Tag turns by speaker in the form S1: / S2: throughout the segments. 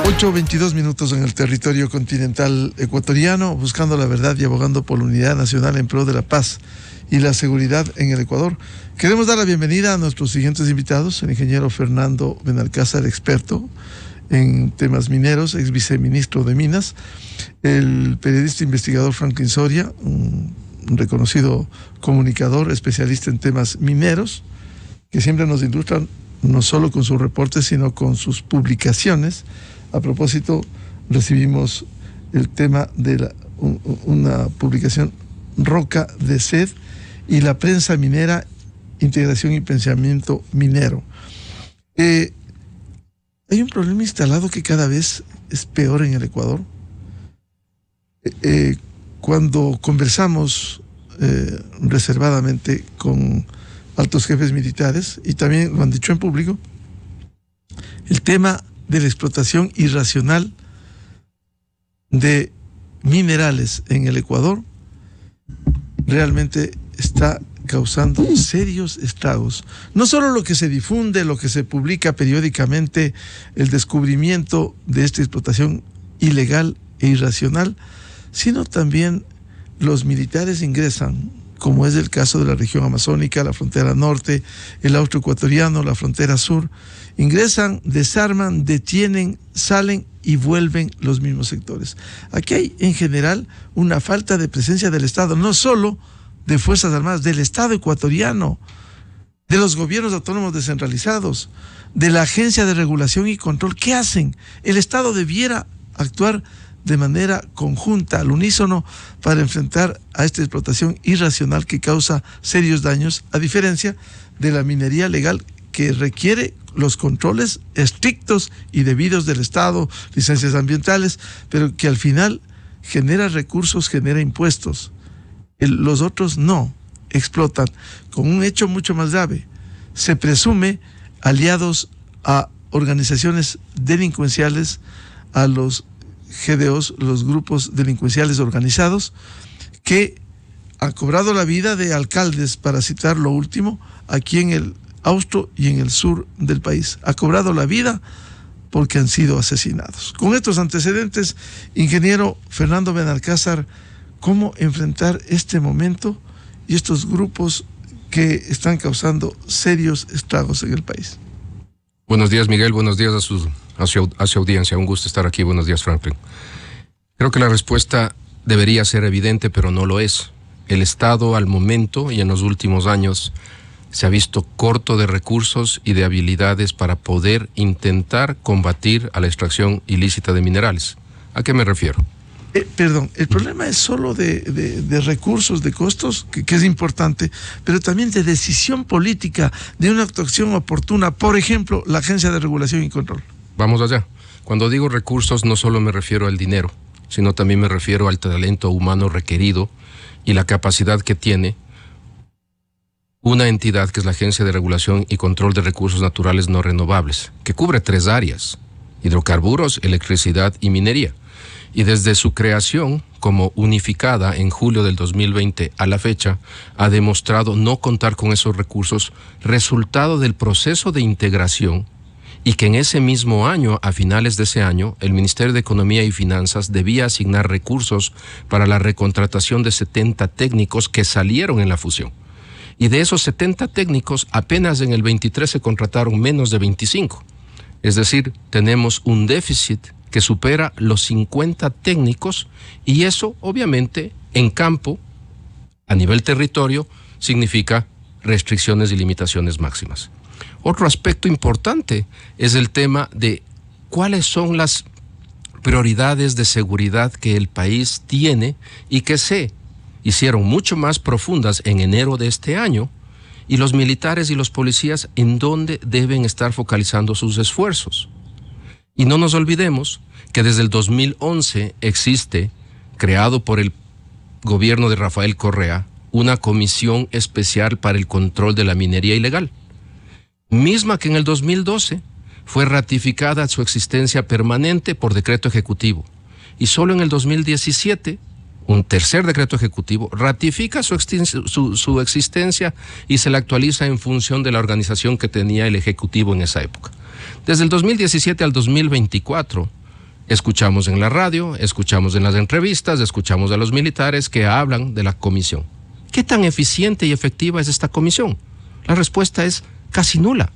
S1: 8:22 en el territorio continental ecuatoriano, buscando la verdad y abogando por la unidad nacional en pro de la paz y la seguridad en el Ecuador. Queremos dar la bienvenida a nuestros siguientes invitados: el ingeniero Fernando Benalcázar, experto en temas mineros, ex viceministro de Minas; el periodista investigador Franklin Soria, un reconocido comunicador, especialista en temas mineros, que siempre nos ilustran no solo con sus reportes, sino con sus publicaciones. A propósito, recibimos el tema de una publicación, Roca de Sed y la prensa minera, integración y pensamiento minero. Hay un problema instalado que cada vez es peor en el Ecuador. Cuando conversamos reservadamente con altos jefes militares, y también lo han dicho en público, el tema de la explotación irracional de minerales en el Ecuador realmente está causando serios estragos. No solo lo que se difunde, lo que se publica periódicamente, el descubrimiento de esta explotación ilegal e irracional, sino también los militares ingresan, como es el caso de la región amazónica, la frontera norte, el austroecuatoriano, la frontera sur. Ingresan, desarman, detienen, salen y vuelven los mismos sectores. Aquí hay en general una falta de presencia del Estado, no solo de Fuerzas Armadas, del Estado ecuatoriano, de los gobiernos autónomos descentralizados, de la Agencia de Regulación y Control. ¿Qué hacen? El Estado debiera actuar de manera conjunta, al unísono, para enfrentar a esta explotación irracional que causa serios daños, a diferencia de la minería legal, que requiere los controles estrictos y debidos del Estado, licencias ambientales, pero que al final genera recursos, genera impuestos. Los otros no, explotan, con un hecho mucho más grave. Se presume aliados a organizaciones delincuenciales, a los GDOs, los grupos delincuenciales organizados, que han cobrado la vida de alcaldes, para citar lo último, aquí en el austro y en el sur del país. Ha cobrado la vida porque han sido asesinados. Con estos antecedentes, ingeniero Fernando Benalcázar, ¿cómo enfrentar este momento y estos grupos que están causando serios estragos en el país?
S2: Buenos días, Miguel. Buenos días a su audiencia. Un gusto estar aquí. Buenos días, Franklin. Creo que la respuesta debería ser evidente, pero no lo es. El Estado, al momento y en los últimos años, se ha visto corto de recursos y de habilidades para poder intentar combatir a la extracción ilícita de minerales. ¿A qué me refiero?
S1: Perdón, el problema es solo de recursos, de costos, que es importante, pero también de decisión política, de una actuación oportuna. Por ejemplo, la Agencia de Regulación y Control.
S2: Vamos allá. Cuando digo recursos, no solo me refiero al dinero, sino también me refiero al talento humano requerido y la capacidad que tiene una entidad que es la Agencia de Regulación y Control de Recursos Naturales No Renovables, que cubre 3 áreas: hidrocarburos, electricidad y minería. Y desde su creación como unificada en julio del 2020 a la fecha, ha demostrado no contar con esos recursos, resultado del proceso de integración, y que en ese mismo año, a finales de ese año, el Ministerio de Economía y Finanzas debía asignar recursos para la recontratación de 70 técnicos que salieron en la fusión. Y de esos 70 técnicos, apenas en el 23 se contrataron menos de 25. Es decir, tenemos un déficit que supera los 50 técnicos, y eso obviamente en campo, a nivel territorio, significa restricciones y limitaciones máximas. Otro aspecto importante es el tema de cuáles son las prioridades de seguridad que el país tiene y que se hicieron mucho más profundas en enero de este año, y los militares y los policías en dónde deben estar focalizando sus esfuerzos. Y no nos olvidemos que desde el 2011 existe, creado por el gobierno de Rafael Correa, una comisión especial para el control de la minería ilegal, misma que en el 2012 fue ratificada su existencia permanente por decreto ejecutivo, y solo en el 2017 un tercer decreto ejecutivo ratifica su existencia y se la actualiza en función de la organización que tenía el ejecutivo en esa época. Desde el 2017 al 2024 Escuchamos en la radio, escuchamos en las entrevistas, escuchamos a los militares que hablan de la comisión. ¿Qué tan eficiente y efectiva es esta comisión? La respuesta es casi nula.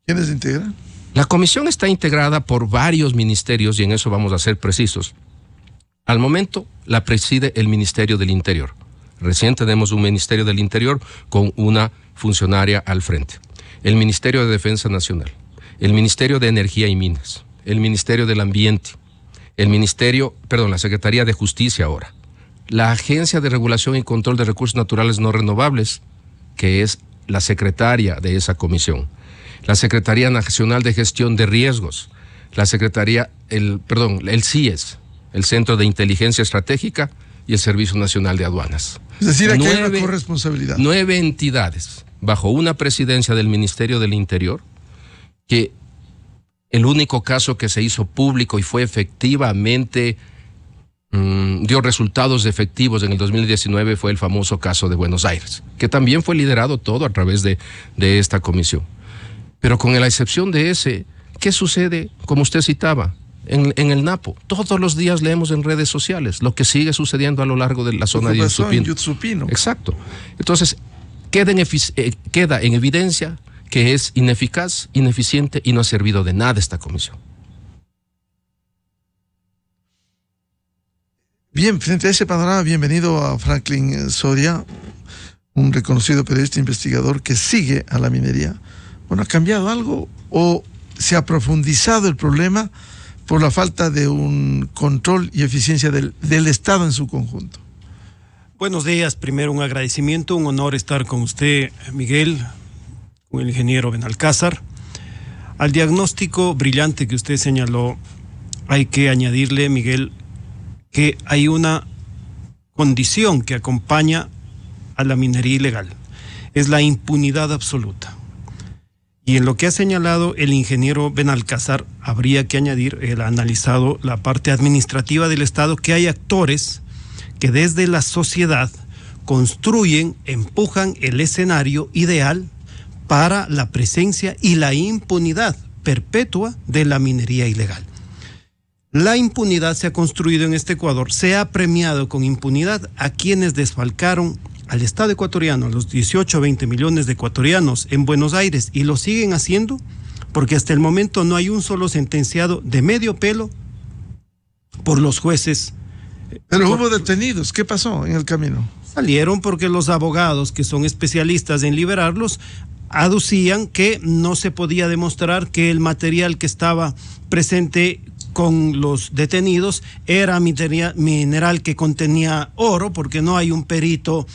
S1: ¿Quiénes integran?
S2: La comisión está integrada por varios ministerios y en eso vamos a ser precisos. Al momento la preside el Ministerio del Interior. Recién tenemos un Ministerio del Interior con una funcionaria al frente. El Ministerio de Defensa Nacional, el Ministerio de Energía y Minas, el Ministerio del Ambiente, la Secretaría de Justicia ahora, la Agencia de Regulación y Control de Recursos Naturales No Renovables, que es la secretaria de esa comisión, la Secretaría Nacional de Gestión de Riesgos, la Secretaría, el CIES, el Centro de Inteligencia Estratégica y el Servicio Nacional de Aduanas.
S1: Es decir, aquí hay una corresponsabilidad.
S2: 9 entidades bajo una presidencia del Ministerio del Interior, que el único caso que se hizo público y fue efectivamente, dio resultados efectivos en el 2019 fue el famoso caso de Buenos Aires, que también fue liderado todo a través de esta comisión. Pero con la excepción de ese, ¿qué sucede? Como usted citaba, en el Napo. Todos los días leemos en redes sociales lo que sigue sucediendo a lo largo de la zona de
S1: Yutsupino.
S2: Exacto. Entonces, queda en evidencia que es ineficaz, ineficiente y no ha servido de nada esta comisión.
S1: Bien, frente a ese panorama, bienvenido a Franklin Soria, un reconocido periodista investigador que sigue a la minería. Bueno, ¿ha cambiado algo o se ha profundizado el problema por la falta de un control y eficiencia del Estado en su conjunto?
S3: Buenos días, primero un agradecimiento, un honor estar con usted, Miguel, con el ingeniero Benalcázar. Al diagnóstico brillante que usted señaló, hay que añadirle, Miguel, que hay una condición que acompaña a la minería ilegal, es la impunidad absoluta. Y en lo que ha señalado el ingeniero Benalcázar, habría que añadir, él ha analizado la parte administrativa del Estado, que hay actores que desde la sociedad construyen, empujan el escenario ideal para la presencia y la impunidad perpetua de la minería ilegal. La impunidad se ha construido en este Ecuador, se ha premiado con impunidad a quienes desfalcaron al Estado ecuatoriano, a los 18 o 20 millones de ecuatorianos en Buenos Aires, y lo siguen haciendo porque hasta el momento no hay un solo sentenciado de medio pelo por los jueces.
S1: Pero hubo detenidos, ¿qué pasó en el camino?
S3: Salieron porque los abogados, que son especialistas en liberarlos, aducían que no se podía demostrar que el material que estaba presente con los detenidos era mineral que contenía oro, porque no hay un perito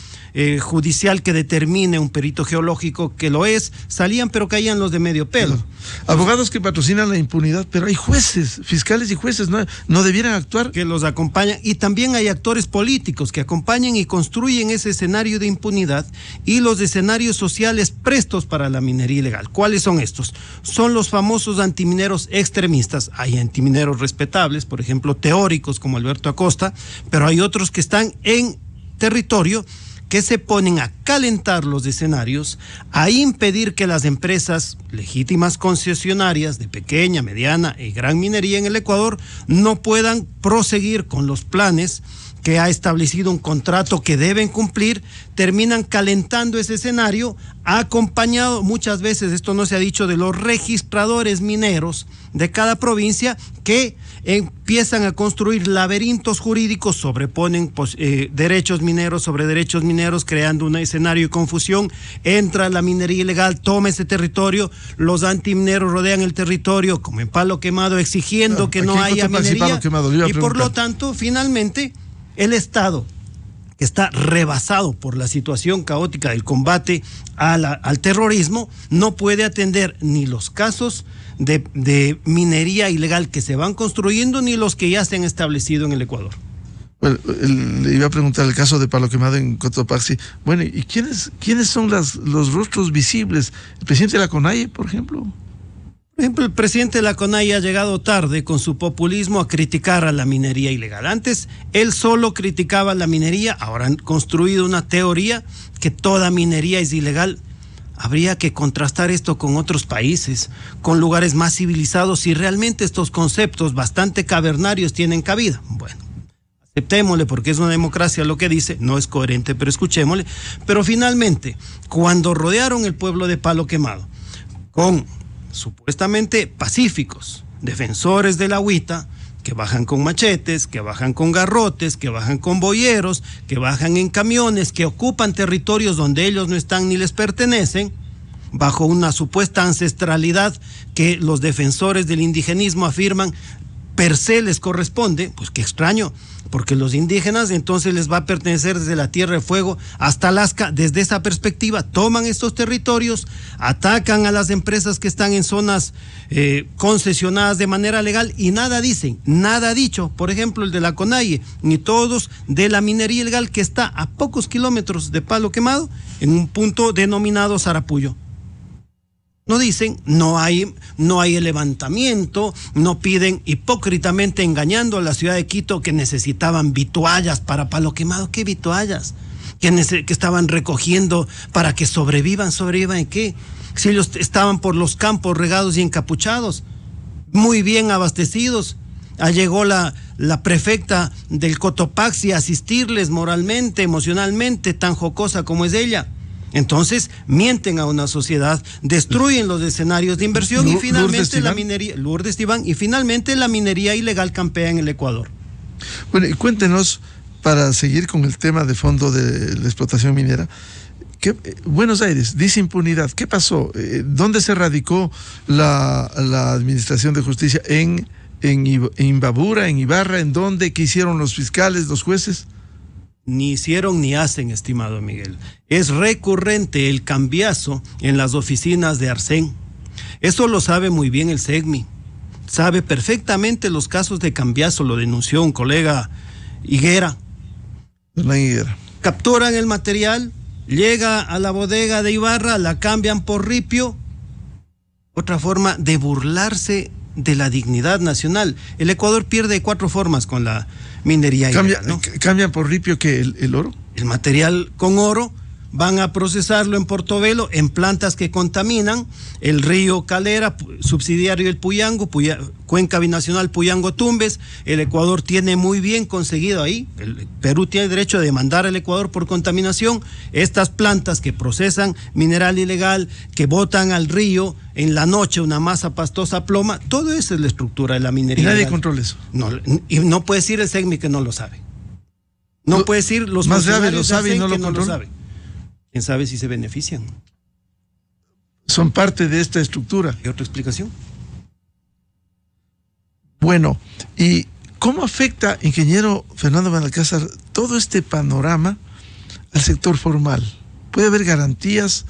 S3: judicial que determine, un perito geológico que lo es. Salían, pero caían los de medio pelo.
S1: No. Abogados que patrocinan la impunidad, pero hay jueces, fiscales y jueces, no debieran actuar.
S3: Que los acompañan, y también hay actores políticos que acompañan y construyen ese escenario de impunidad y los escenarios sociales prestos para la minería ilegal. ¿Cuáles son estos? Son los famosos antimineros extremistas. Hay antimineros respetables, por ejemplo, teóricos como Alberto Acosta, pero hay otros que están en territorio que se ponen a calentar los escenarios, a impedir que las empresas legítimas concesionarias de pequeña, mediana y gran minería en el Ecuador no puedan proseguir con los planes que ha establecido un contrato que deben cumplir. Terminan calentando ese escenario, acompañado muchas veces, esto no se ha dicho, de los registradores mineros de cada provincia, que empiezan a construir laberintos jurídicos, sobreponen derechos mineros sobre derechos mineros, creando un escenario de confusión. Entra la minería ilegal, toma ese territorio, los antimineros rodean el territorio como en Palo Quemado, exigiendo que no haya minería, y por lo tanto, finalmente, el Estado, que está rebasado por la situación caótica del combate al terrorismo, no puede atender ni los casos de minería ilegal que se van construyendo, ni los que ya se han establecido en el Ecuador.
S1: Bueno, le iba a preguntar el caso de Palo Quemado en Cotopaxi. Bueno, ¿y quiénes son los rostros visibles? ¿El presidente de la CONAIE, por ejemplo?
S3: Por ejemplo, el presidente de la CONAIE ha llegado tarde con su populismo a criticar a la minería ilegal. Antes, él solo criticaba la minería, ahora han construido una teoría que toda minería es ilegal. habría que contrastar esto con otros países, con lugares más civilizados, si realmente estos conceptos bastante cavernarios tienen cabida. Bueno, aceptémosle porque es una democracia lo que dice, no es coherente, pero escuchémosle. Pero finalmente, cuando rodearon el pueblo de Palo Quemado con supuestamente pacíficos, defensores de la agüita, que bajan con machetes, que bajan con garrotes, que bajan con boyeros, que bajan en camiones, que ocupan territorios donde ellos no están ni les pertenecen, bajo una supuesta ancestralidad que los defensores del indigenismo afirman per se les corresponde. Pues qué extraño, porque los indígenas entonces les va a pertenecer desde la Tierra de Fuego hasta Alaska. Desde esa perspectiva toman estos territorios, atacan a las empresas que están en zonas concesionadas de manera legal y nada dicen, nada dicho, por ejemplo el de la CONAIE, ni todos de la minería ilegal que está a pocos kilómetros de Palo Quemado en un punto denominado Sarapullo. No dicen, no hay el levantamiento, no piden hipócritamente engañando a la ciudad de Quito que necesitaban vituallas para Palo Quemado. ¿Qué vituallas? Que estaban recogiendo para que sobrevivan. ¿Sobrevivan en qué? Si ellos estaban por los campos regados y encapuchados, muy bien abastecidos. Llegó la prefecta del Cotopaxi a asistirles moralmente, emocionalmente, tan jocosa como es ella. Entonces mienten a una sociedad, destruyen los escenarios de inversión y finalmente la minería, Lourdes Iván, y finalmente la minería ilegal campea en el Ecuador.
S1: Bueno, y cuéntenos, para seguir con el tema de fondo de la explotación minera, Buenos Aires dice impunidad. ¿Qué pasó? ¿Dónde se radicó la administración de justicia? ¿En Imbabura, en Ibarra? ¿En dónde? ¿Qué hicieron los fiscales, los jueces?
S3: Ni hicieron ni hacen, estimado Miguel. Es recurrente el cambiazo en las oficinas de Arsén. Eso lo sabe muy bien el SEGMI. Sabe perfectamente los casos de cambiazo, lo denunció un colega Higuera.
S1: Higuera.
S3: Capturan el material, llega a la bodega de Ibarra, la cambian por ripio. Otra forma de burlarse de la dignidad nacional. El Ecuador pierde 4 formas con la minería ilegal, ¿no?
S1: ¿Cambian por ripio que el oro? El
S3: material con oro, van a procesarlo en Portobelo, en plantas que contaminan, el río Calera, subsidiario del Puyango, cuenca binacional Puyango-Tumbes. El Ecuador tiene muy bien conseguido ahí, el Perú tiene derecho a demandar al Ecuador por contaminación. Estas plantas que procesan mineral ilegal, que botan al río en la noche una masa pastosa ploma, todo eso es la estructura de la minería.
S1: ¿Y nadie
S3: ilegal
S1: controla eso?
S3: No, y no puede decir el SEGMI que no lo sabe. No puede decir los
S1: más grave lo sabe y no lo controla.
S3: ¿Quién sabe si se benefician?
S1: Son parte de esta estructura.
S3: ¿Hay otra explicación?
S1: Bueno, ¿y cómo afecta, ingeniero Fernando Benalcázar, todo este panorama al sector formal? ¿Puede haber garantías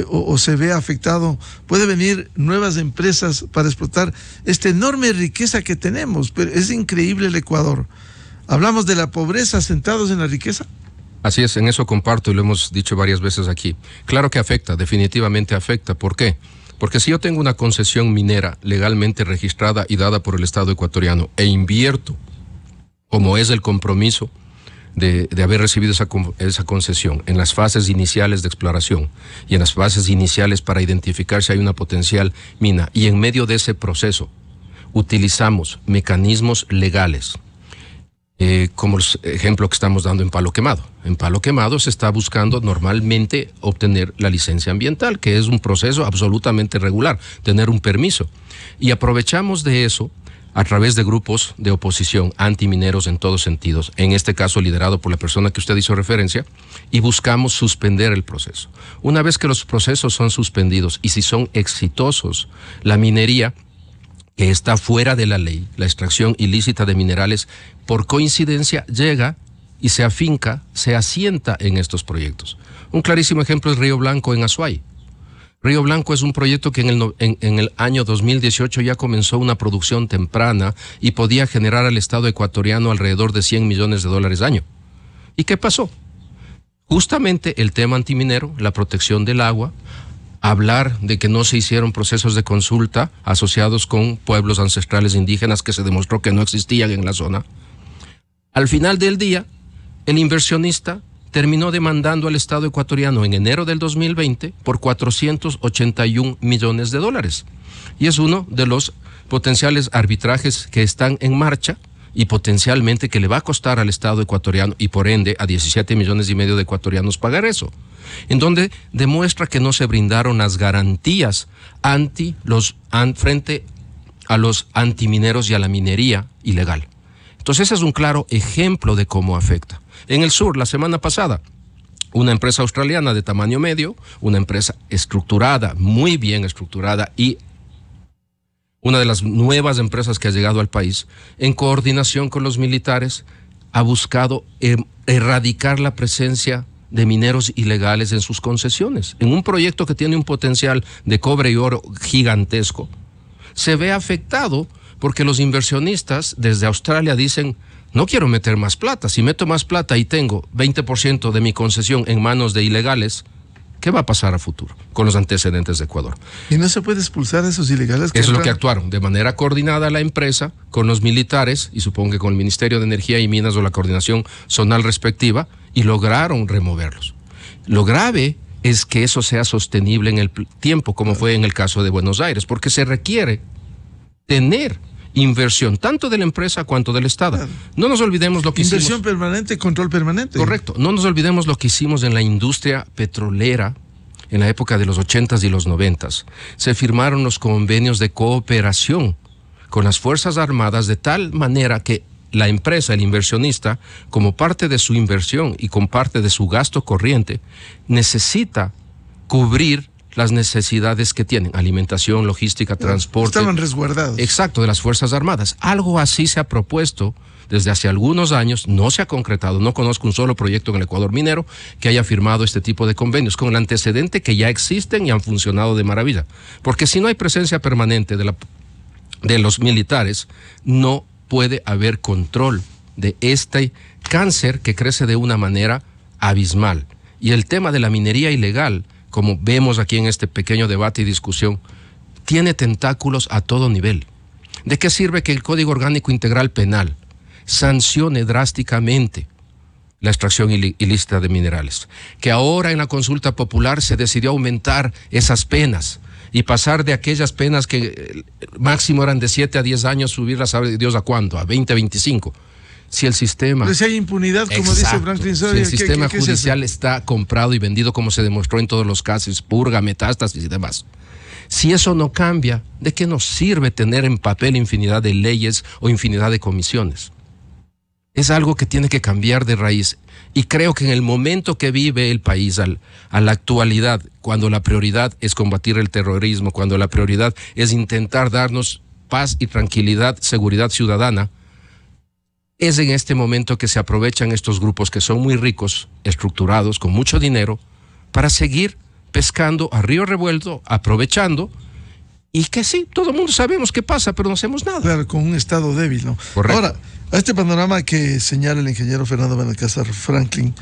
S1: o se ve afectado? ¿Puede venir nuevas empresas para explotar esta enorme riqueza que tenemos? Pero es increíble el Ecuador. ¿Hablamos de la pobreza sentados en la riqueza?
S2: Así es, en eso comparto y lo hemos dicho varias veces aquí. Claro que afecta, definitivamente afecta. ¿Por qué? Porque si yo tengo una concesión minera legalmente registrada y dada por el Estado ecuatoriano e invierto, como es el compromiso de haber recibido esa concesión en las fases iniciales de exploración y en las fases iniciales para identificar si hay una potencial mina, y en medio de ese proceso utilizamos mecanismos legales, como el ejemplo que estamos dando en Palo Quemado. En Palo Quemado se está buscando normalmente obtener la licencia ambiental, que es un proceso absolutamente regular, tener un permiso. Y aprovechamos de eso a través de grupos de oposición antimineros en todos sentidos, en este caso liderado por la persona que usted hizo referencia, y buscamos suspender el proceso. Una vez que los procesos son suspendidos y si son exitosos, la minería que está fuera de la ley, la extracción ilícita de minerales, por coincidencia llega y se afinca, se asienta en estos proyectos. Un clarísimo ejemplo es Río Blanco en Azuay. Río Blanco es un proyecto que en el año 2018 ya comenzó una producción temprana y podía generar al Estado ecuatoriano alrededor de $100 millones año. ¿Y qué pasó? Justamente el tema antiminero, la protección del agua, hablar de que no se hicieron procesos de consulta asociados con pueblos ancestrales indígenas que se demostró que no existían en la zona. Al final del día, el inversionista terminó demandando al Estado ecuatoriano en enero del 2020 por 481 millones de dólares. Y es uno de los potenciales arbitrajes que están en marcha y potencialmente que le va a costar al Estado ecuatoriano y por ende a 17 millones y medio de ecuatorianos pagar eso, en donde demuestra que no se brindaron las garantías frente a los antimineros y a la minería ilegal. Entonces ese es un claro ejemplo de cómo afecta. En el sur, la semana pasada, una empresa australiana de tamaño medio, una empresa estructurada, muy bien estructurada y una de las nuevas empresas que ha llegado al país, en coordinación con los militares, ha buscado erradicar la presencia de mineros ilegales en sus concesiones. En un proyecto que tiene un potencial de cobre y oro gigantesco, se ve afectado porque los inversionistas desde Australia dicen: no quiero meter más plata. Si meto más plata y tengo 20% de mi concesión en manos de ilegales, ¿qué va a pasar a futuro con los antecedentes de Ecuador?
S1: ¿Y no se puede expulsar a esos ilegales?
S2: Eso es lo que actuaron de manera coordinada la empresa con los militares, y supongo que con el Ministerio de Energía y Minas o la coordinación zonal respectiva, y lograron removerlos. Lo grave es que eso sea sostenible en el tiempo, como fue en el caso de Buenos Aires, porque se requiere tener inversión tanto de la empresa cuanto del Estado. No nos olvidemos lo que
S1: inversión permanente, control permanente.
S2: Correcto. No nos olvidemos lo que hicimos en la industria petrolera en la época de los 80s y los 90s. Se firmaron los convenios de cooperación con las Fuerzas Armadas de tal manera que la empresa, el inversionista, como parte de su inversión y con parte de su gasto corriente, necesita cubrir las necesidades que tienen: alimentación, logística, transporte.
S1: Estaban resguardados.
S2: Exacto, de las Fuerzas Armadas. Algo así se ha propuesto desde hace algunos años, no se ha concretado. No conozco un solo proyecto en el Ecuador minero que haya firmado este tipo de convenios, con el antecedente que ya existen y han funcionado de maravilla. Porque si no hay presencia permanente de los militares, no puede haber control de este cáncer que crece de una manera abismal. Y el tema de la minería ilegal, como vemos aquí en este pequeño debate y discusión, tiene tentáculos a todo nivel. ¿De qué sirve que el Código Orgánico Integral Penal sancione drásticamente la extracción ilícita de minerales? Que ahora en la consulta popular se decidió aumentar esas penas y pasar de aquellas penas que máximo eran de 7 a 10 años, subirlas a Dios a cuánto, a 20, 25. Si el sistema...
S1: Pero si hay impunidad, como
S2: exacto,
S1: dice Franklin Soria,
S2: si el sistema judicial está comprado y vendido, como se demostró en todos los casos, purga, metástasis y demás. Si eso no cambia, ¿de qué nos sirve tener en papel infinidad de leyes o infinidad de comisiones? Es algo que tiene que cambiar de raíz. Y creo que en el momento que vive el país, a la actualidad, cuando la prioridad es combatir el terrorismo, cuando la prioridad es intentar darnos paz y tranquilidad, seguridad ciudadana, es en este momento que se aprovechan estos grupos que son muy ricos, estructurados, con mucho dinero, para seguir pescando a río revuelto, aprovechando, y que sí, todo el mundo sabemos qué pasa, pero no hacemos nada.
S1: Claro, con un Estado débil, ¿no?
S2: Correcto.
S1: Ahora, a este panorama que señala el ingeniero Fernando Benalcázar Franklin,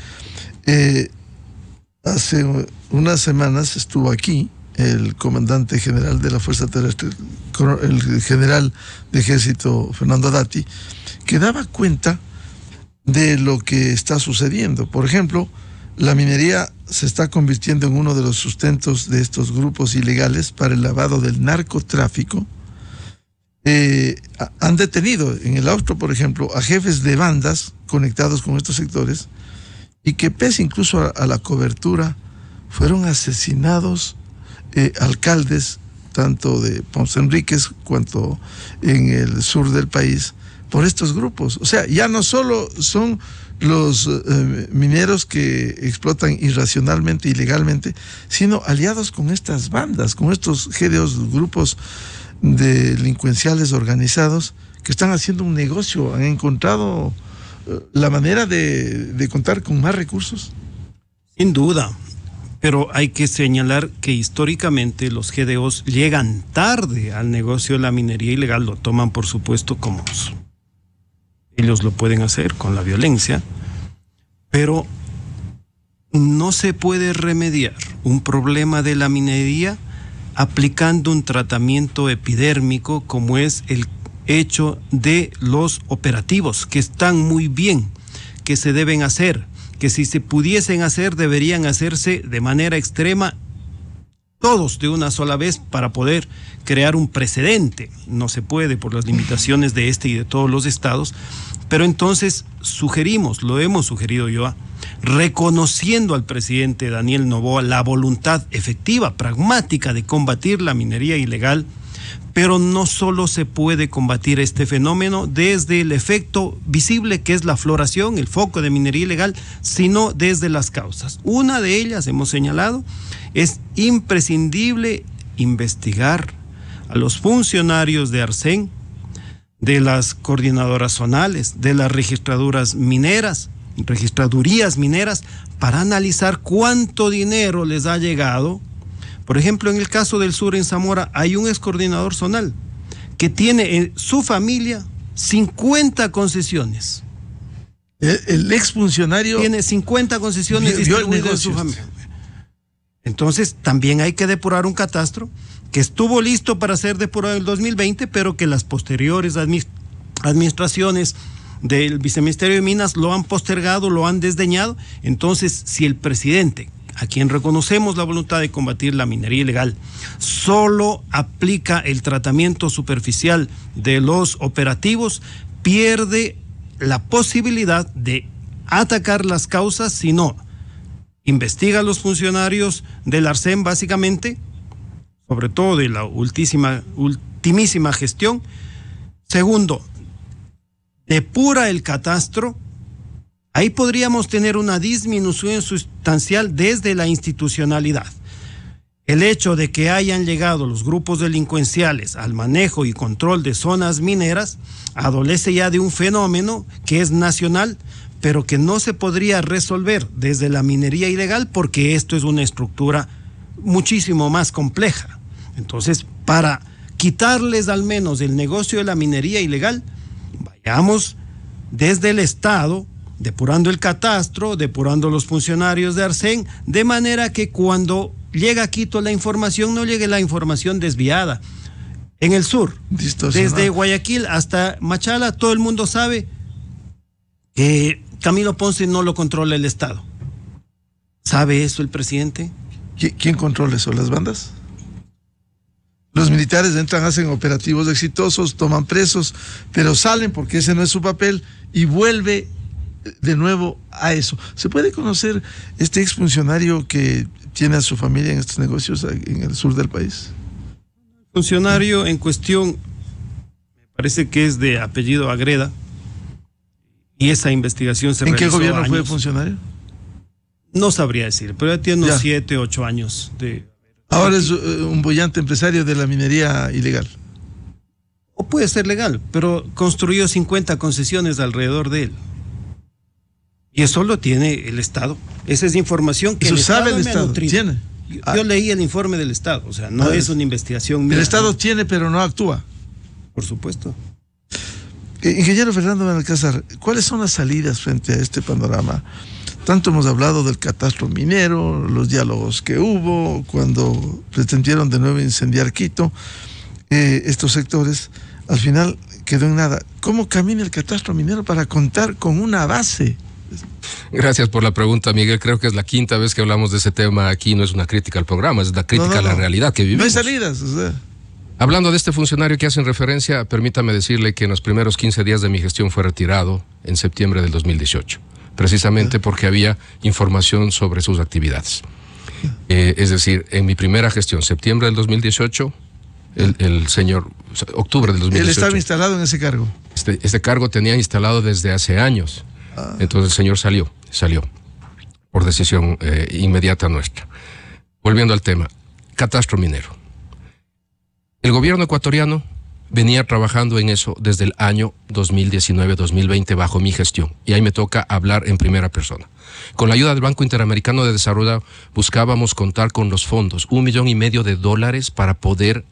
S1: hace unas semanas estuvo aquí el comandante general de la Fuerza Terrestre, el general de Ejército Fernando Adati, que daba cuenta de lo que está sucediendo. Por ejemplo, la minería se está convirtiendo en uno de los sustentos de estos grupos ilegales para el lavado del narcotráfico. Han detenido en el Austro, por ejemplo, a jefes de bandas conectados con estos sectores, y que pese incluso a la cobertura, fueron asesinados alcaldes, tanto de Ponce Enríquez cuanto en el sur del país, por estos grupos. O sea, ya no solo son los mineros que explotan irracionalmente, ilegalmente, sino aliados con estas bandas, con estos GDOs, grupos delincuenciales organizados, que están haciendo un negocio, han encontrado la manera de contar con más recursos.
S3: Sin duda, pero hay que señalar que históricamente los GDOs llegan tarde al negocio de la minería ilegal, lo toman por supuesto como ellos lo pueden hacer con la violencia, pero no se puede remediar un problema de la minería aplicando un tratamiento epidérmico como es el hecho de los operativos, que están muy bien, que se deben hacer, que si se pudiesen hacer, deberían hacerse de manera extrema, todos de una sola vez, para poder crear un precedente. No se puede por las limitaciones de este y de todos los estados, pero entonces sugerimos, lo hemos sugerido yo, reconociendo al presidente Daniel Noboa la voluntad efectiva, pragmática de combatir la minería ilegal, pero no solo se puede combatir este fenómeno desde el efecto visible que es la floración, el foco de minería ilegal, sino desde las causas. Una de ellas, hemos señalado, es imprescindible investigar a los funcionarios de Arsén, de las coordinadoras zonales, de las registradurías mineras, para analizar cuánto dinero les ha llegado. Por ejemplo, en el caso del sur, en Zamora, hay un excoordinador zonal que tiene en su familia 50 concesiones.
S1: El exfuncionario
S3: tiene 50 concesiones distribuidas en su familia. Entonces, también hay que depurar un catastro que estuvo listo para ser depurado en el 2020, pero que las posteriores administraciones del Viceministerio de Minas lo han postergado, lo han desdeñado. Entonces, si el presidente, a quien reconocemos la voluntad de combatir la minería ilegal, solo aplica el tratamiento superficial de los operativos, pierde la posibilidad de atacar las causas, sino investiga a los funcionarios del Arsén, básicamente, sobre todo de la ultimísima gestión. Segundo, depura el catastro. Ahí podríamos tener una disminución sustancial desde la institucionalidad. El hecho de que hayan llegado los grupos delincuenciales al manejo y control de zonas mineras adolece ya de un fenómeno que es nacional, pero que no se podría resolver desde la minería ilegal, porque esto es una estructura muchísimo más compleja. Entonces, para quitarles al menos el negocio de la minería ilegal, vayamos desde el Estado, depurando el catastro, depurando los funcionarios de Arsén, de manera que cuando llega a Quito la información, no llegue la información desviada. En el sur, desde Guayaquil hasta Machala, todo el mundo sabe que Camilo Ponce no lo controla el Estado. ¿Sabe eso el presidente?
S1: ¿Quién controla eso? ¿Las bandas? Los militares entran, hacen operativos exitosos, toman presos, pero salen porque ese no es su papel y vuelve de nuevo a eso. ¿Se puede conocer este exfuncionario que tiene a su familia en estos negocios en el sur del país?
S3: El funcionario en cuestión me parece que es de apellido Agreda, y esa investigación se realizó.
S1: ¿En qué gobierno fue funcionario?
S3: No sabría decir, pero ya tiene unos 7, 8 años de...
S1: Ahora es un boyante empresario de la minería ilegal.
S3: O puede ser legal, pero construyó 50 concesiones alrededor de él. Y eso lo tiene el Estado. Esa es información que
S1: eso
S3: el
S1: sabe
S3: Estado
S1: el
S3: me
S1: Estado.
S3: Ha nutrido.
S1: ¿Tiene?
S3: Yo leí el informe del Estado, o sea, no es una investigación mía.
S1: El Estado tiene, pero no actúa.
S3: Por supuesto.
S1: Ingeniero Fernando Benalcázar, ¿cuáles son las salidas frente a este panorama? Tanto hemos hablado del catastro minero, los diálogos que hubo cuando pretendieron de nuevo incendiar Quito, estos sectores, al final quedó en nada. ¿Cómo camina el catastro minero para contar con una base?
S2: Gracias por la pregunta, Miguel. Creo que es la quinta vez que hablamos de ese tema aquí. No es una crítica al programa, es una crítica a la realidad que vivimos.
S1: No hay salidas, o sea.
S2: Hablando de este funcionario que hacen referencia, permítame decirle que en los primeros 15 días de mi gestión fue retirado en septiembre del 2018, precisamente porque había información sobre sus actividades. Es decir, en mi primera gestión, septiembre del 2018, el señor, octubre del 2018.
S1: Él estaba instalado en ese cargo.
S2: Este cargo tenía instalado desde hace años. Entonces el señor salió por decisión inmediata nuestra. Volviendo al tema, catastro minero. El gobierno ecuatoriano venía trabajando en eso desde el año 2019-2020 bajo mi gestión, y ahí me toca hablar en primera persona. Con la ayuda del Banco Interamericano de Desarrollo buscábamos contar con los fondos, $1,5 millones para poder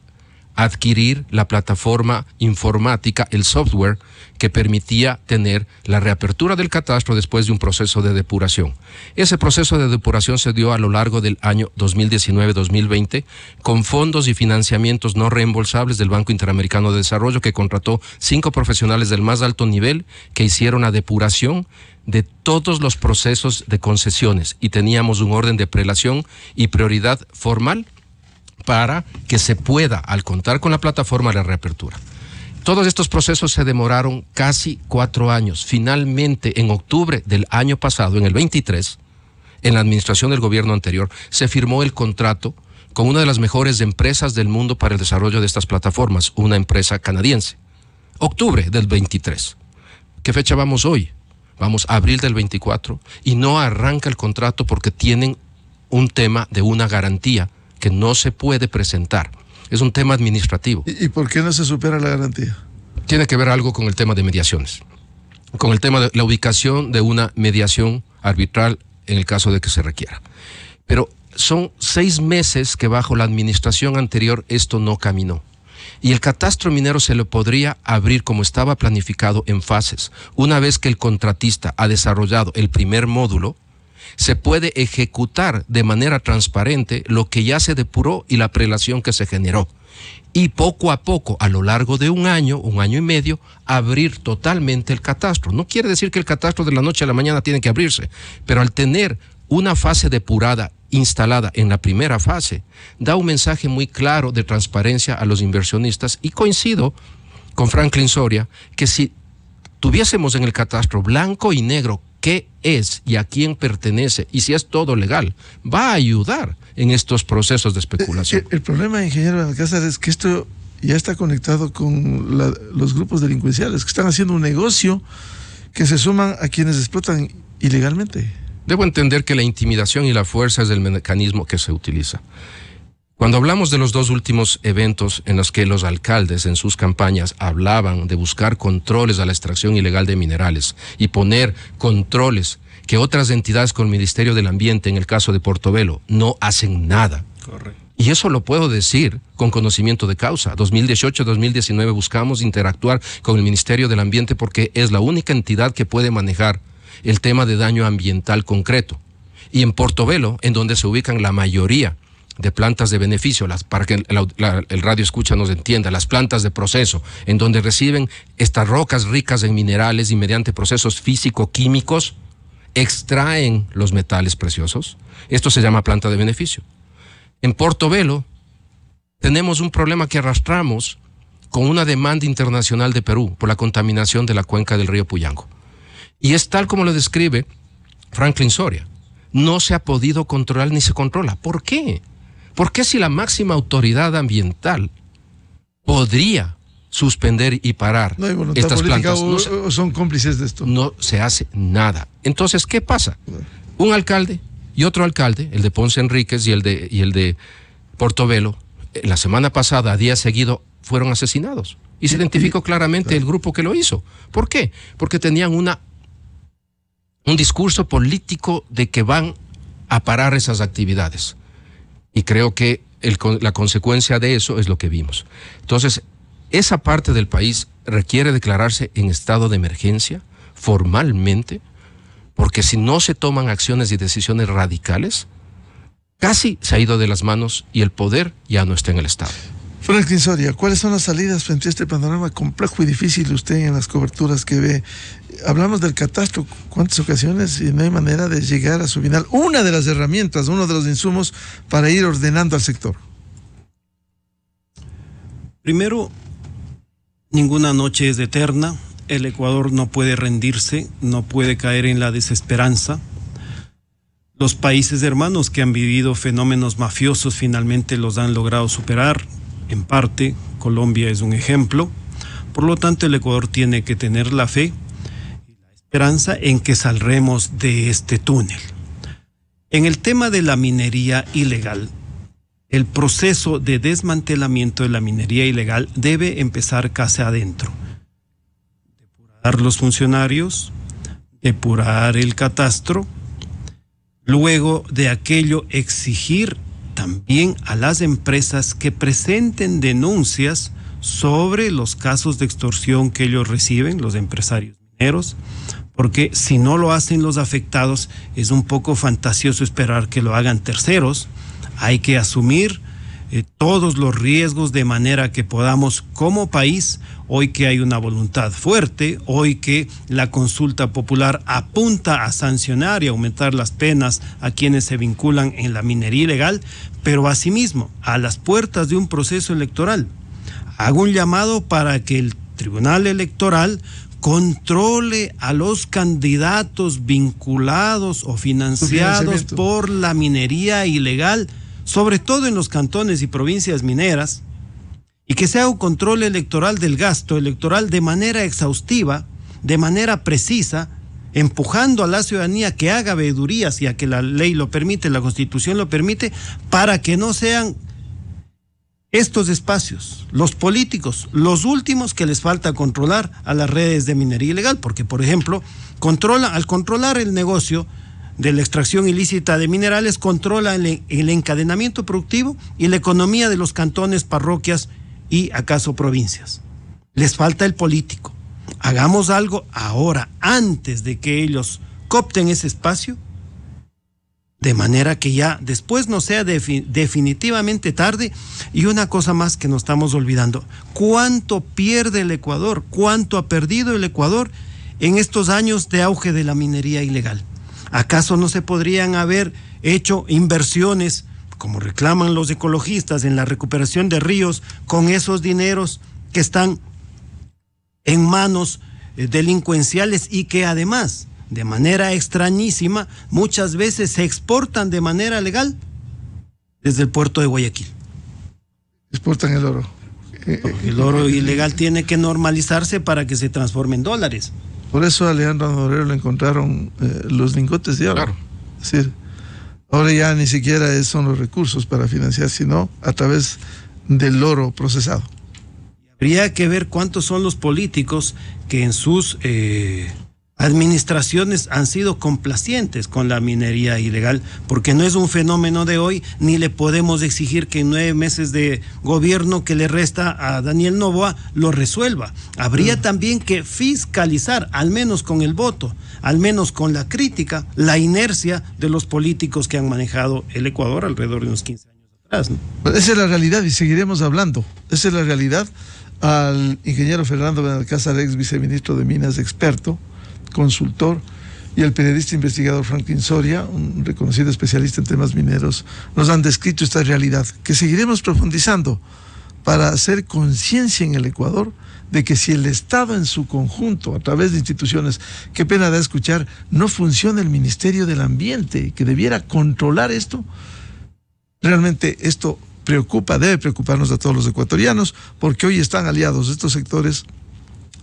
S2: adquirir la plataforma informática, el software que permitía tener la reapertura del catastro después de un proceso de depuración. Ese proceso de depuración se dio a lo largo del año 2019-2020 con fondos y financiamientos no reembolsables del Banco Interamericano de Desarrollo, que contrató 5 profesionales del más alto nivel que hicieron la depuración de todos los procesos de concesiones, y teníamos un orden de prelación y prioridad formal para que se pueda, al contar con la plataforma, la reapertura. Todos estos procesos se demoraron casi 4 años. Finalmente, en octubre del año pasado, en el 23, en la administración del gobierno anterior, se firmó el contrato con una de las mejores empresas del mundo para el desarrollo de estas plataformas, una empresa canadiense. Octubre del 23. ¿Qué fecha vamos hoy? Vamos a abril del 24 y no arranca el contrato porque tienen un tema de una garantía que no se puede presentar. Es un tema administrativo.
S1: ¿Y por qué no se supera la garantía?
S2: Tiene que ver algo con el tema de mediaciones, con el tema de la ubicación de una mediación arbitral en el caso de que se requiera. Pero son 6 meses que bajo la administración anterior esto no caminó. Y el catastro minero se lo podría abrir como estaba planificado en fases. Una vez que el contratista ha desarrollado el primer módulo, se puede ejecutar de manera transparente lo que ya se depuró y la prelación que se generó. Y poco a poco, a lo largo de un año y medio, abrir totalmente el catastro. No quiere decir que el catastro de la noche a la mañana tiene que abrirse, pero al tener una fase depurada instalada en la primera fase, da un mensaje muy claro de transparencia a los inversionistas, y coincido con Franklin Soria que si tuviésemos en el catastro blanco y negro qué es y a quién pertenece y si es todo legal, va a ayudar en estos procesos de especulación.
S1: El problema, ingeniero Alcázar, es que esto ya está conectado con los grupos delincuenciales que están haciendo un negocio que se suman a quienes explotan ilegalmente.
S2: Debo entender que la intimidación y la fuerza es el mecanismo que se utiliza. Cuando hablamos de los 2 últimos eventos en los que los alcaldes en sus campañas hablaban de buscar controles a la extracción ilegal de minerales y poner controles que otras entidades con el Ministerio del Ambiente, en el caso de Portobelo, no hacen nada.
S3: Correcto.
S2: Y eso lo puedo decir con conocimiento de causa. 2018-2019 buscamos interactuar con el Ministerio del Ambiente porque es la única entidad que puede manejar el tema de daño ambiental concreto. Y en Portobelo, en donde se ubican la mayoría de plantas de beneficio, para que el radio escucha nos entienda, las plantas de proceso, en donde reciben estas rocas ricas en minerales y mediante procesos físico-químicos extraen los metales preciosos. Esto se llama planta de beneficio. En Portobelo tenemos un problema que arrastramos con una demanda internacional de Perú por la contaminación de la cuenca del río Puyango. Y es tal como lo describe Franklin Soria. No se ha podido controlar ni se controla. ¿Por qué? ¿Por qué si la máxima autoridad ambiental podría suspender y parar
S1: no hay voluntad
S2: estas
S1: política
S2: plantas?
S1: o son cómplices de esto.
S2: No se hace nada. Entonces, ¿qué pasa? Un alcalde y otro alcalde, el de Ponce Enríquez y el de Portobelo, la semana pasada, a día seguido, fueron asesinados. Y se identificó claramente el grupo que lo hizo. ¿Por qué? Porque tenían un discurso político de que van a parar esas actividades. Y creo que la consecuencia de eso es lo que vimos. Entonces, esa parte del país requiere declararse en estado de emergencia formalmente, porque si no se toman acciones y decisiones radicales, casi se ha ido de las manos y el poder ya no está en el Estado.
S1: Franklin Soria, ¿cuáles son las salidas frente a este panorama complejo y difícil usted en las coberturas que ve? Hablamos del catastro, ¿cuántas ocasiones? Y no hay manera de llegar a su final. Una de las herramientas, uno de los insumos para ir ordenando al sector.
S3: Primero, ninguna noche es eterna. El Ecuador no puede rendirse, no puede caer en la desesperanza. Los países hermanos que han vivido fenómenos mafiosos finalmente los han logrado superar. En parte, Colombia es un ejemplo. Por lo tanto, el Ecuador tiene que tener la fe y la esperanza en que saldremos de este túnel. En el tema de la minería ilegal, el proceso de desmantelamiento de la minería ilegal debe empezar casi adentro. Depurar los funcionarios, depurar el catastro, luego de aquello exigir también a las empresas que presenten denuncias sobre los casos de extorsión que ellos reciben, los empresarios mineros, porque si no lo hacen los afectados, es un poco fantasioso esperar que lo hagan terceros. Hay que asumir todos los riesgos de manera que podamos, como país, hoy que hay una voluntad fuerte, hoy que la consulta popular apunta a sancionar y aumentar las penas a quienes se vinculan en la minería ilegal, pero asimismo, a las puertas de un proceso electoral, hago un llamado para que el Tribunal Electoral controle a los candidatos vinculados o financiados por la minería ilegal, sobre todo en los cantones y provincias mineras, y que se haga un control electoral del gasto electoral de manera exhaustiva, de manera precisa, empujando a la ciudadanía que haga veedurías, y a que la ley lo permite, la Constitución lo permite, para que no sean estos espacios, los políticos, los últimos que les falta controlar a las redes de minería ilegal, porque, por ejemplo, al controlar el negocio de la extracción ilícita de minerales, controla el encadenamiento productivo y la economía de los cantones, parroquias y acaso provincias. Les falta el político. Hagamos algo ahora, antes de que ellos coopten ese espacio, de manera que ya después no sea definitivamente tarde. Y una cosa más que nos estamos olvidando: ¿cuánto pierde el Ecuador? ¿Cuánto ha perdido el Ecuador en estos años de auge de la minería ilegal? ¿Acaso no se podrían haber hecho inversiones, como reclaman los ecologistas, en la recuperación de ríos, con esos dineros que están en manos delincuenciales y que además, de manera extrañísima, muchas veces se exportan de manera legal desde el puerto de Guayaquil?
S1: Exportan el oro.
S3: El oro ilegal tiene que normalizarse para que se transforme en dólares.
S1: Por eso a Leandro Norero le encontraron los lingotes de oro.
S2: Claro.
S1: Es decir, ahora ya ni siquiera son los recursos para financiar, sino a través del oro procesado.
S3: Habría que ver cuántos son los políticos que en sus administraciones han sido complacientes con la minería ilegal, porque no es un fenómeno de hoy, ni le podemos exigir que en 9 meses de gobierno que le resta a Daniel Noboa lo resuelva. Habría también que fiscalizar, al menos con el voto, al menos con la crítica, la inercia de los políticos que han manejado el Ecuador alrededor de unos 15 años atrás, ¿no?
S1: Esa es la realidad y seguiremos hablando. Esa es la realidad. Al ingeniero Fernando Benalcázar, ex viceministro de Minas, experto, consultor, y el periodista investigador Franklin Soria, un reconocido especialista en temas mineros, nos han descrito esta realidad que seguiremos profundizando para hacer conciencia en el Ecuador de que si el Estado en su conjunto, a través de instituciones, qué pena da escuchar, no funciona el Ministerio del Ambiente, que debiera controlar esto, realmente esto preocupa, debe preocuparnos a todos los ecuatorianos, porque hoy están aliados estos sectores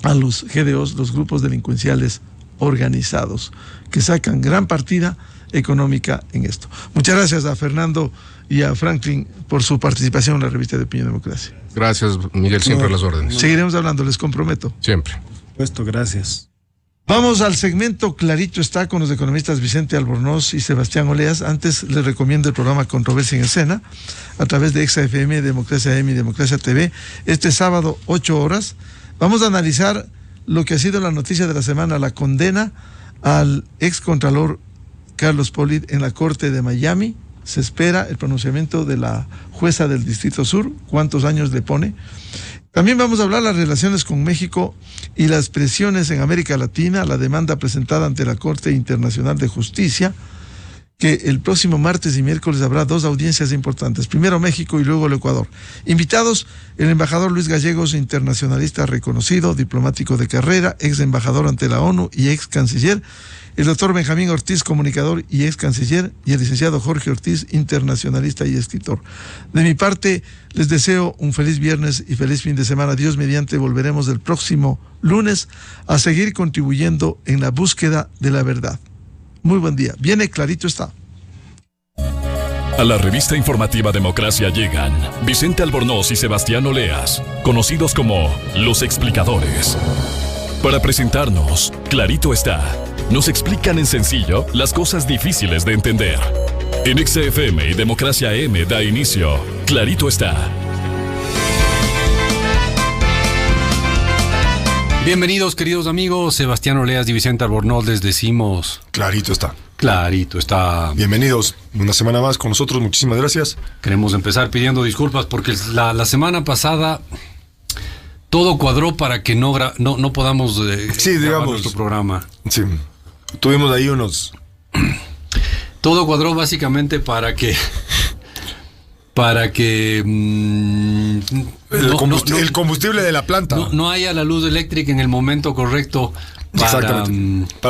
S1: a los GDOs, los grupos delincuenciales organizados, que sacan gran partida económica en esto. Muchas gracias a Fernando y a Franklin por su participación en la revista de Opinión y Democracia.
S2: Gracias, Miguel, siempre a las órdenes.
S1: Seguiremos hablando, les comprometo.
S2: Siempre.
S3: Puesto, gracias.
S1: Vamos al segmento Clarito está con los economistas Vicente Albornoz y Sebastián Oleas. Antes les recomiendo el programa Controversia en Escena a través de Exa FM, Democracia M y Democracia TV. Este sábado, 8 horas. Vamos a analizar lo que ha sido la noticia de la semana, la condena al excontralor Carlos Polid en la Corte de Miami. Se espera el pronunciamiento de la jueza del Distrito Sur, cuántos años le pone. También vamos a hablar de las relaciones con México y las presiones en América Latina, la demanda presentada ante la Corte Internacional de Justicia, que el próximo martes y miércoles habrá 2 audiencias importantes, primero México y luego el Ecuador. Invitados, el embajador Luis Gallegos, internacionalista reconocido, diplomático de carrera, ex embajador ante la ONU y ex canciller, el doctor Benjamín Ortiz, comunicador y ex canciller, y el licenciado Jorge Ortiz, internacionalista y escritor. De mi parte, les deseo un feliz viernes y feliz fin de semana. Dios mediante, volveremos el próximo lunes a seguir contribuyendo en la búsqueda de la verdad. Muy buen día. Viene Clarito está.
S4: A la revista informativa Democracia llegan Vicente Albornoz y Sebastián Oleas, conocidos como Los Explicadores. Para presentarnos, Clarito está. Nos explican en sencillo las cosas difíciles de entender. En XFM y Democracia M da inicio Clarito está.
S5: Bienvenidos, queridos amigos. Sebastián Oleas y Vicente Albornoz, les decimos...
S6: Clarito está.
S5: Clarito está.
S6: Bienvenidos una semana más con nosotros, muchísimas gracias.
S5: Queremos empezar pidiendo disculpas porque la semana pasada todo cuadró para que no podamos grabar nuestro programa.
S6: Sí, tuvimos ahí unos...
S5: Todo cuadró básicamente para que
S6: el combustible de la planta
S5: no haya la luz eléctrica en el momento correcto
S6: Exactamente.
S5: para